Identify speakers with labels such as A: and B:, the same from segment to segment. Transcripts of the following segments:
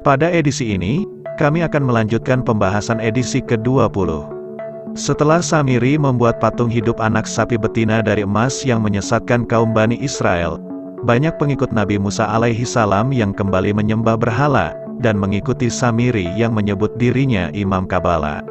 A: Pada edisi ini, kami akan melanjutkan pembahasan edisi ke-20. Setelah Samiri membuat patung hidup anak sapi betina dari emas yang menyesatkan kaum Bani Israel, banyak pengikut Nabi Musa alaihi salam yang kembali menyembah berhala, dan mengikuti Samiri yang menyebut dirinya Imam Kabala.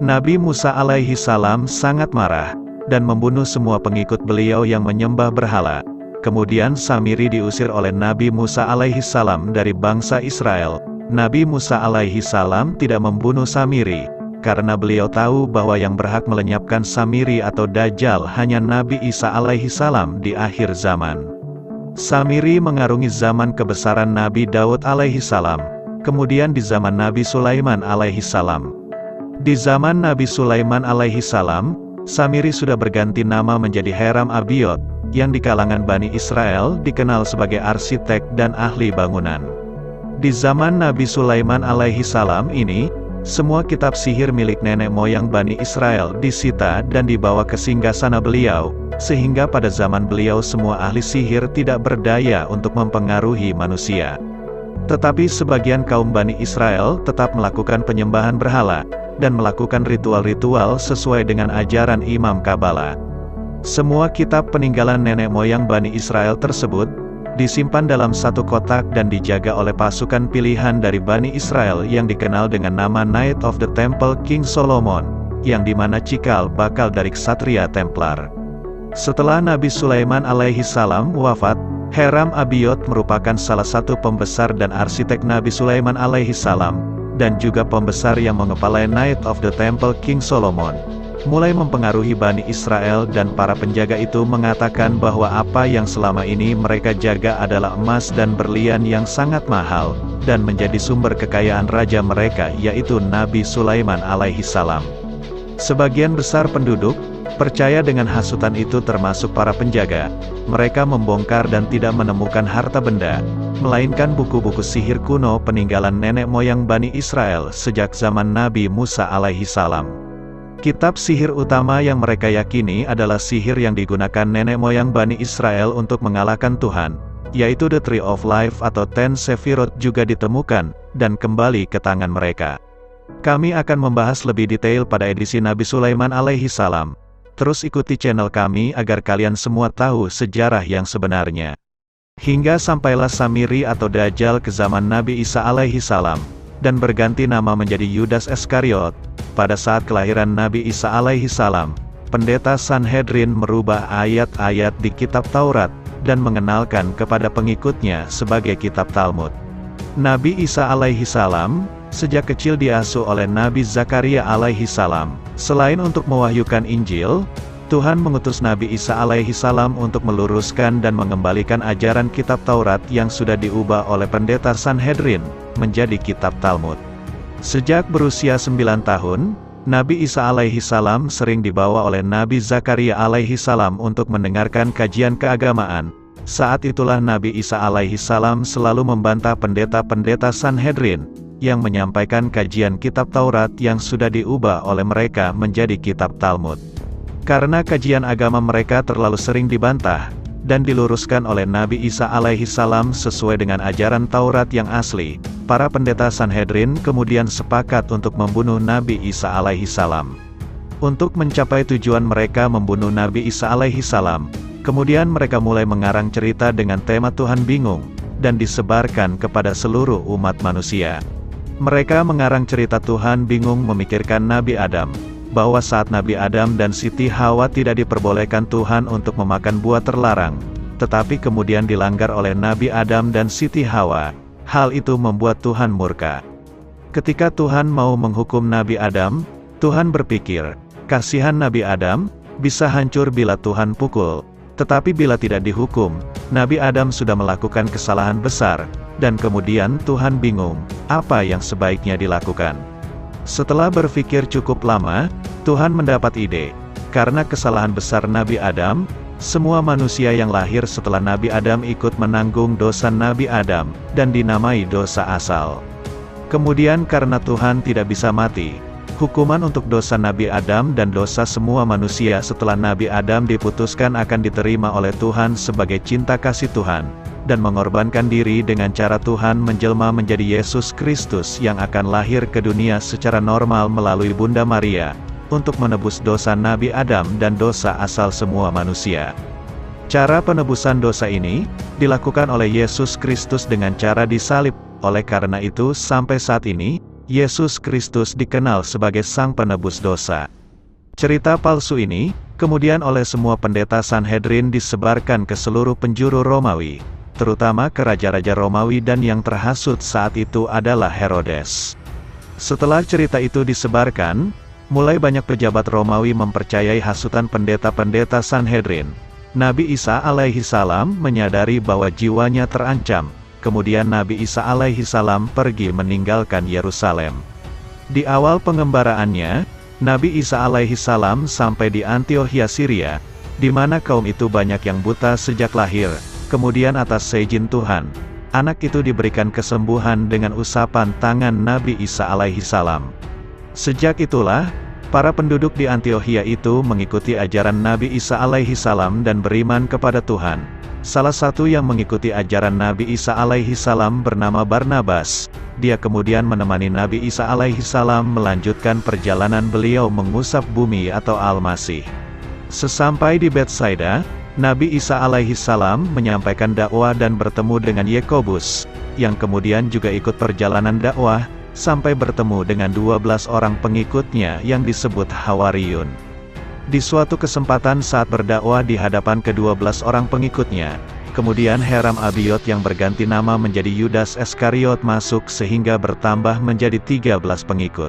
A: Nabi Musa alaihi salam sangat marah, dan membunuh semua pengikut beliau yang menyembah berhala. Kemudian Samiri diusir oleh Nabi Musa alaihi salam dari bangsa Israel. Nabi Musa alaihi salam tidak membunuh Samiri, karena beliau tahu bahwa yang berhak melenyapkan Samiri atau Dajjal hanya Nabi Isa alaihi salam di akhir zaman. Samiri mengarungi zaman kebesaran Nabi Daud alaihi salam, kemudian di zaman Nabi Sulaiman alaihi salam. Di zaman Nabi Sulaiman alaihi salam, Samiri sudah berganti nama menjadi Hiram Abiyot, yang di kalangan Bani Israel dikenal sebagai arsitek dan ahli bangunan. Di zaman Nabi Sulaiman alaihi salam ini, semua kitab sihir milik nenek moyang Bani Israel disita dan dibawa ke singgasana beliau, sehingga pada zaman beliau semua ahli sihir tidak berdaya untuk mempengaruhi manusia. Tetapi sebagian kaum Bani Israel tetap melakukan penyembahan berhala, dan melakukan ritual-ritual sesuai dengan ajaran Imam Kabala. Semua kitab peninggalan nenek moyang Bani Israel tersebut, disimpan dalam satu kotak dan dijaga oleh pasukan pilihan dari Bani Israel yang dikenal dengan nama Knight of the Temple King Solomon, yang dimana cikal bakal dari ksatria Templar. Setelah Nabi Sulaiman alaihi salam wafat, Hiram Abiyot merupakan salah satu pembesar dan arsitek Nabi Sulaiman alaihi salam, dan juga pembesar yang mengepalai Knight of the Temple King Solomon. Mulai mempengaruhi Bani Israel, dan para penjaga itu mengatakan bahwa apa yang selama ini mereka jaga adalah emas dan berlian yang sangat mahal, dan menjadi sumber kekayaan raja mereka yaitu Nabi Sulaiman alaihi salam. Sebagian besar penduduk percaya dengan hasutan itu termasuk para penjaga. Mereka membongkar dan tidak menemukan harta benda, melainkan buku-buku sihir kuno peninggalan nenek moyang Bani Israel sejak zaman Nabi Musa alaihi salam. Kitab sihir utama yang mereka yakini adalah sihir yang digunakan nenek moyang Bani Israel untuk mengalahkan Tuhan, yaitu The Tree of Life atau Ten Sefirot juga ditemukan, dan kembali ke tangan mereka. Kami akan membahas lebih detail pada edisi Nabi Sulaiman alaihi salam. Terus ikuti channel kami agar kalian semua tahu sejarah yang sebenarnya. Hingga sampailah Samiri atau Dajjal ke zaman Nabi Isa alaihi salam, dan berganti nama menjadi Yudas Iskariot. Pada saat kelahiran Nabi Isa alaihi salam, pendeta Sanhedrin merubah ayat-ayat di kitab Taurat, dan mengenalkan kepada pengikutnya sebagai kitab Talmud. Nabi Isa alaihi salam, sejak kecil diasuh oleh Nabi Zakaria alaihi salam. Selain untuk mewahyukan Injil, Tuhan mengutus Nabi Isa alaihi salam untuk meluruskan dan mengembalikan ajaran kitab Taurat yang sudah diubah oleh pendeta Sanhedrin, menjadi kitab Talmud. Sejak berusia 9 tahun, Nabi Isa alaihi salam sering dibawa oleh Nabi Zakaria alaihi salam untuk mendengarkan kajian keagamaan. Saat itulah Nabi Isa alaihi salam selalu membantah pendeta-pendeta Sanhedrin, yang menyampaikan kajian kitab Taurat yang sudah diubah oleh mereka menjadi kitab Talmud. Karena kajian agama mereka terlalu sering dibantah, dan diluruskan oleh Nabi Isa alaihi salam sesuai dengan ajaran Taurat yang asli, para pendeta Sanhedrin kemudian sepakat untuk membunuh Nabi Isa alaihi salam. Untuk mencapai tujuan mereka membunuh Nabi Isa alaihi salam, kemudian mereka mulai mengarang cerita dengan tema Tuhan bingung, dan disebarkan kepada seluruh umat manusia. Mereka mengarang cerita Tuhan bingung memikirkan Nabi Adam, bahwa saat Nabi Adam dan Siti Hawa tidak diperbolehkan Tuhan untuk memakan buah terlarang, tetapi kemudian dilanggar oleh Nabi Adam dan Siti Hawa. Hal itu membuat Tuhan murka. Ketika Tuhan mau menghukum Nabi Adam, Tuhan berpikir, kasihan Nabi Adam, bisa hancur bila Tuhan pukul. Tetapi bila tidak dihukum, Nabi Adam sudah melakukan kesalahan besar, dan kemudian Tuhan bingung, apa yang sebaiknya dilakukan. Setelah berpikir cukup lama, Tuhan mendapat ide. Karena kesalahan besar Nabi Adam, semua manusia yang lahir setelah Nabi Adam ikut menanggung dosa Nabi Adam, dan dinamai dosa asal. Kemudian karena Tuhan tidak bisa mati, hukuman untuk dosa Nabi Adam dan dosa semua manusia setelah Nabi Adam diputuskan akan diterima oleh Tuhan sebagai cinta kasih Tuhan, dan mengorbankan diri dengan cara Tuhan menjelma menjadi Yesus Kristus yang akan lahir ke dunia secara normal melalui Bunda Maria, untuk menebus dosa Nabi Adam dan dosa asal semua manusia. Cara penebusan dosa ini, dilakukan oleh Yesus Kristus dengan cara disalib. Oleh karena itu sampai saat ini, Yesus Kristus dikenal sebagai Sang Penebus dosa. Cerita palsu ini, kemudian oleh semua pendeta Sanhedrin disebarkan ke seluruh penjuru Romawi, terutama ke raja-raja Romawi, dan yang terhasut saat itu adalah Herodes. Setelah cerita itu disebarkan, mulai banyak pejabat Romawi mempercayai hasutan pendeta-pendeta Sanhedrin. Nabi Isa alaihi salam menyadari bahwa jiwanya terancam. Kemudian Nabi Isa alaihi salam pergi meninggalkan Yerusalem. Di awal pengembaraannya, Nabi Isa alaihi salam sampai di Antiokhia Syria, di mana kaum itu banyak yang buta sejak lahir. Kemudian atas seizin Tuhan, anak itu diberikan kesembuhan dengan usapan tangan Nabi Isa alaihi salam. Sejak itulah, para penduduk di Antiokhia itu mengikuti ajaran Nabi Isa alaihi salam dan beriman kepada Tuhan. Salah satu yang mengikuti ajaran Nabi Isa alaihi salam bernama Barnabas. Dia kemudian menemani Nabi Isa alaihi salam melanjutkan perjalanan beliau mengusap bumi atau Al-Masih. Sesampai di Betsaida, Nabi Isa alaihi salam menyampaikan dakwah dan bertemu dengan Yakobus, yang kemudian juga ikut perjalanan dakwah, sampai bertemu dengan 12 orang pengikutnya yang disebut Hawariyun. Di suatu kesempatan saat berdakwah di hadapan ke-12 orang pengikutnya, kemudian Heram Abiot yang berganti nama menjadi Yudas Iskariot masuk sehingga bertambah menjadi 13 pengikut.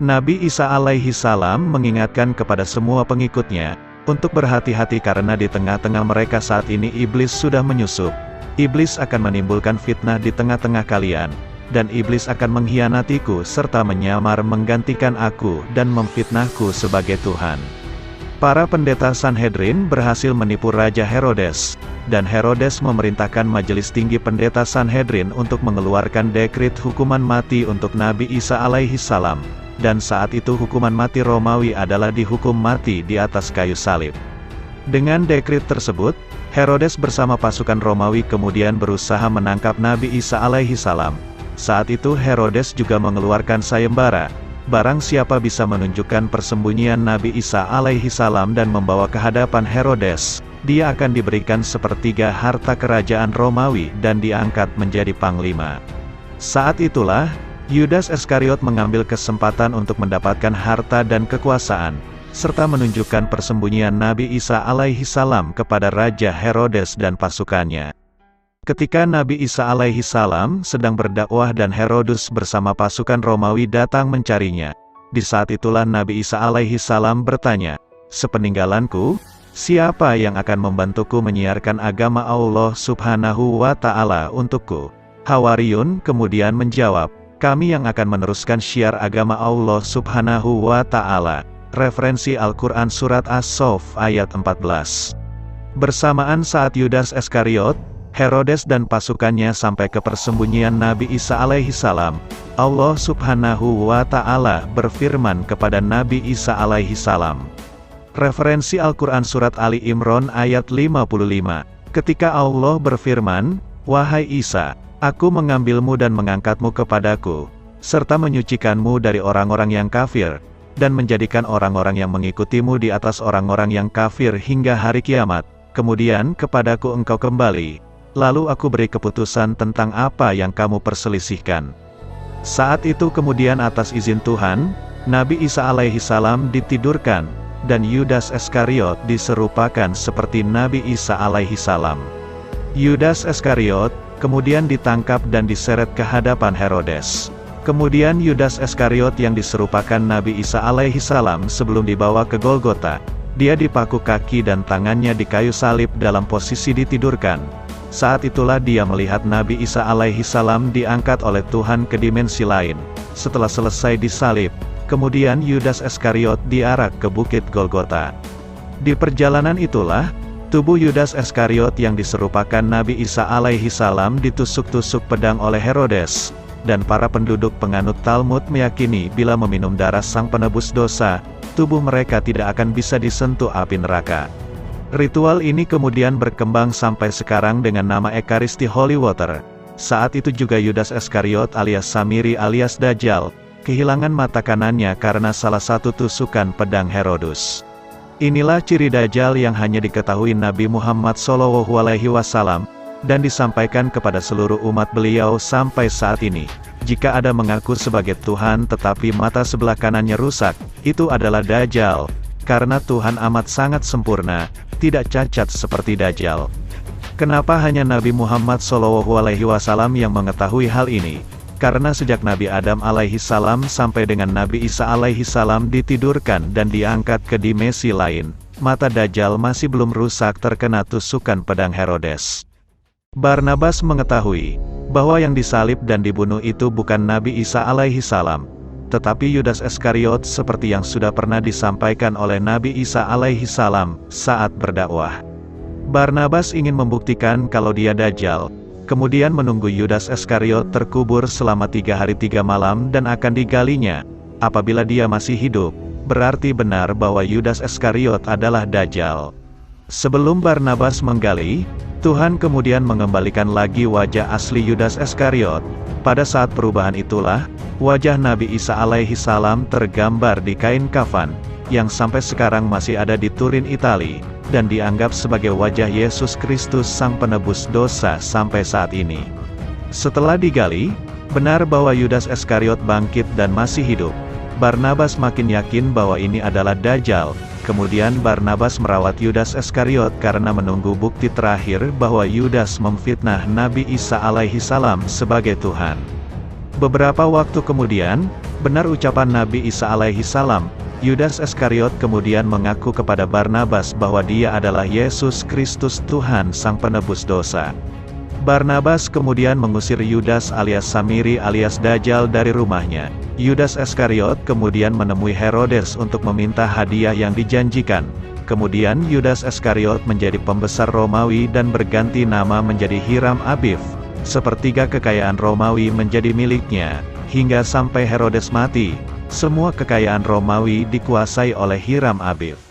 A: Nabi Isa alaihi salam mengingatkan kepada semua pengikutnya, untuk berhati-hati karena di tengah-tengah mereka saat ini iblis sudah menyusup. Iblis akan menimbulkan fitnah di tengah-tengah kalian, dan iblis akan mengkhianatiku serta menyamar menggantikan aku dan memfitnahku sebagai Tuhan. Para pendeta Sanhedrin berhasil menipu Raja Herodes, dan Herodes memerintahkan majelis tinggi pendeta Sanhedrin untuk mengeluarkan dekrit hukuman mati untuk Nabi Isa alaihi salam, dan saat itu hukuman mati Romawi adalah dihukum mati di atas kayu salib. Dengan dekrit tersebut, Herodes bersama pasukan Romawi kemudian berusaha menangkap Nabi Isa alaihi salam. Saat itu Herodes juga mengeluarkan sayembara. Barang siapa bisa menunjukkan persembunyian Nabi Isa alaihi salam dan membawa ke hadapan Herodes, dia akan diberikan sepertiga harta kerajaan Romawi dan diangkat menjadi panglima. Saat itulah, Yudas Iskariot mengambil kesempatan untuk mendapatkan harta dan kekuasaan, serta menunjukkan persembunyian Nabi Isa alaihi salam kepada Raja Herodes dan pasukannya. Ketika Nabi Isa alaihi salam sedang berdakwah dan Herodes bersama pasukan Romawi datang mencarinya, di saat itulah Nabi Isa alaihi salam bertanya, "Sepeninggalanku, siapa yang akan membantuku menyiarkan agama Allah subhanahu wa ta'ala untukku?" Hawariyun kemudian menjawab, "Kami yang akan meneruskan syiar agama Allah subhanahu wa ta'ala." Referensi Al-Quran Surat As-Saff ayat 14. Bersamaan saat Yudas Iskariot, Herodes dan pasukannya sampai ke persembunyian Nabi Isa alaihi salam, Allah subhanahu wa ta'ala berfirman kepada Nabi Isa alaihi salam. Referensi Al-Quran Surat Ali Imran ayat 55. Ketika Allah berfirman, "Wahai Isa, Aku mengambilmu dan mengangkatmu kepadaku, serta menyucikanmu dari orang-orang yang kafir, dan menjadikan orang-orang yang mengikutimu di atas orang-orang yang kafir hingga hari kiamat. Kemudian kepadaku engkau kembali, lalu aku beri keputusan tentang apa yang kamu perselisihkan." Saat itu kemudian atas izin Tuhan, Nabi Isa alaihi salam ditidurkan, dan Yudas Iskariot diserupakan seperti Nabi Isa alaihi salam. Yudas Iskariot kemudian ditangkap dan diseret ke hadapan Herodes. Kemudian Yudas Iskariot yang diserupakan Nabi Isa alaihi salam sebelum dibawa ke Golgota, dia dipaku kaki dan tangannya di kayu salib dalam posisi ditidurkan. Saat itulah dia melihat Nabi Isa alaihi salam diangkat oleh Tuhan ke dimensi lain. Setelah selesai disalib, kemudian Yudas Iskariot diarak ke bukit Golgota. Di perjalanan itulah, tubuh Yudas Iskariot yang diserupakan Nabi Isa alaihi salam ditusuk-tusuk pedang oleh Herodes, dan para penduduk penganut Talmud meyakini bila meminum darah sang penebus dosa, tubuh mereka tidak akan bisa disentuh api neraka. Ritual ini kemudian berkembang sampai sekarang dengan nama Ekaristi Holy Water. Saat itu juga Yudas Iskariot alias Samiri alias Dajjal, kehilangan mata kanannya karena salah satu tusukan pedang Herodus. Inilah ciri Dajjal yang hanya diketahui Nabi Muhammad SAW, dan disampaikan kepada seluruh umat beliau sampai saat ini. Jika ada mengaku sebagai Tuhan tetapi mata sebelah kanannya rusak, itu adalah Dajjal. Karena Tuhan amat sangat sempurna, tidak cacat seperti Dajjal. Kenapa hanya Nabi Muhammad SAW yang mengetahui hal ini? Karena sejak Nabi Adam alaihissalam sampai dengan Nabi Isa alaihissalam ditidurkan dan diangkat ke dimensi lain, mata Dajjal masih belum rusak terkena tusukan pedang Herodes. Barnabas mengetahui bahwa yang disalib dan dibunuh itu bukan Nabi Isa alaihissalam, tetapi Yudas Iskariot seperti yang sudah pernah disampaikan oleh Nabi Isa alaihissalam saat berdakwah. Barnabas ingin membuktikan kalau dia Dajjal, kemudian menunggu Yudas Iskariot terkubur selama 3 hari 3 malam dan akan digalinya. Apabila dia masih hidup, berarti benar bahwa Yudas Iskariot adalah Dajjal. Sebelum Barnabas menggali, Tuhan kemudian mengembalikan lagi wajah asli Yudas Iskariot. Pada saat perubahan itulah, wajah Nabi Isa alaihissalam tergambar di kain kafan, yang sampai sekarang masih ada di Turin, Italia, dan dianggap sebagai wajah Yesus Kristus Sang Penebus dosa sampai saat ini. Setelah digali, benar bahwa Yudas Iskariot bangkit dan masih hidup. Barnabas makin yakin bahwa ini adalah Dajjal. Kemudian Barnabas merawat Yudas Iskariot karena menunggu bukti terakhir bahwa Yudas memfitnah Nabi Isa alaihissalam sebagai Tuhan. Beberapa waktu kemudian, benar ucapan Nabi Isa alaihissalam, Yudas Iskariot kemudian mengaku kepada Barnabas bahwa dia adalah Yesus Kristus Tuhan Sang Penebus dosa. Barnabas kemudian mengusir Yudas alias Samiri alias Dajjal dari rumahnya. Yudas Iskariot kemudian menemui Herodes untuk meminta hadiah yang dijanjikan. Kemudian Yudas Iskariot menjadi pembesar Romawi dan berganti nama menjadi Hiram Abif. Sepertiga kekayaan Romawi menjadi miliknya, hingga sampai Herodes mati. Semua kekayaan Romawi dikuasai oleh Hiram Abif.